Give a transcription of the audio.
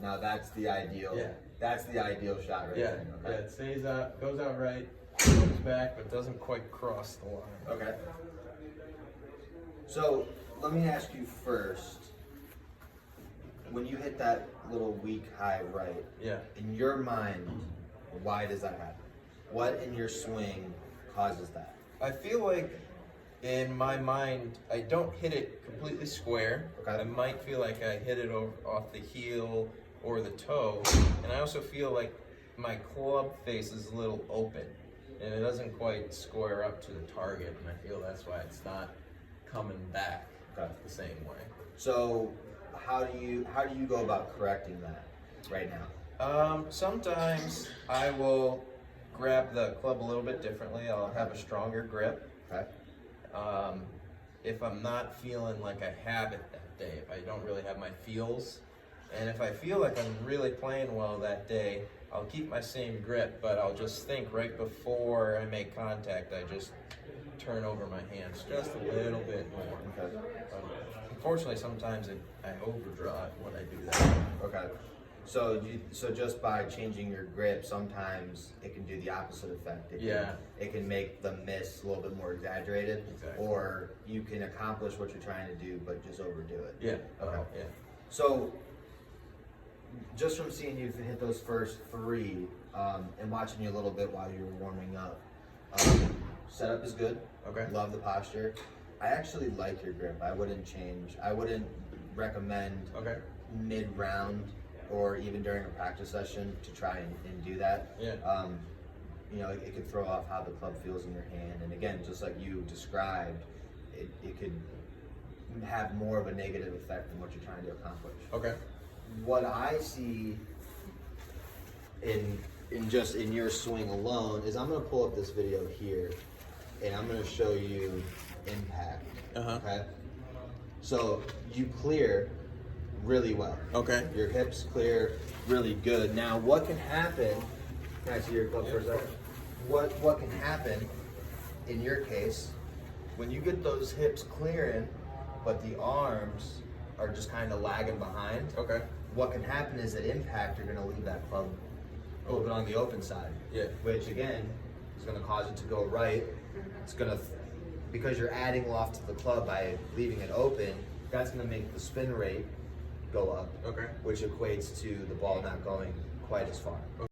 Now that's the ideal. Yeah. That's the ideal shot right Yeah, there. yeah, Okay. it stays out, goes out right, goes back, but doesn't quite cross the line. Okay. So let me ask you first. When you hit that little weak high right, Yeah. in your mind, why does that happen? What in your swing causes that? I feel like in my mind, I don't hit it completely square. Okay. I might feel like I hit it off the heel or the toe, and I also feel like my club face is a little open, and it doesn't quite square up to the target, and I feel that's why it's not coming back Okay. the same way. So how do you go about correcting that right now? Sometimes I will grab the club a little bit differently. I'll have a stronger grip. Okay. If I'm not feeling like I have it that day, if I don't really have my feels, and if I feel like I'm really playing well that day, I'll keep my same grip, but I'll just think right before I make contact, I just turn over my hands just a little bit more. Okay. Unfortunately, sometimes I overdraw it when I do that. Okay. So just by changing your grip, sometimes it can do the opposite effect. It can make the miss a little bit more exaggerated. Exactly. Or you can accomplish what you're trying to do, but just overdo it. Yeah. Okay. Yeah. So just from seeing you hit those first three, and watching you a little bit while you were warming up, setup is good. Okay. Love the posture. I actually like your grip. I wouldn't change. I wouldn't recommend Okay. mid-round or even during a practice session to try and do that. Yeah. It could throw off how the club feels in your hand. And again, just like you described, it could have more of a negative effect than what you're trying to accomplish. Okay. What I see in your swing alone is I'm going to pull up this video here and I'm going to show you impact. Okay. So you clear really well. Okay. Your hips clear really good. Now what can happen, can I see your club for a second? What can happen in your case when you get those hips clearing but the arms are just kind of lagging behind? Okay. What can happen is at impact you're going to leave that club a little bit on the open side. Yeah. Which again is going to cause it to go right. It's going to, because you're adding loft to the club by leaving it open, that's going to make the spin rate go up. Okay. Which equates to the ball not going quite as far.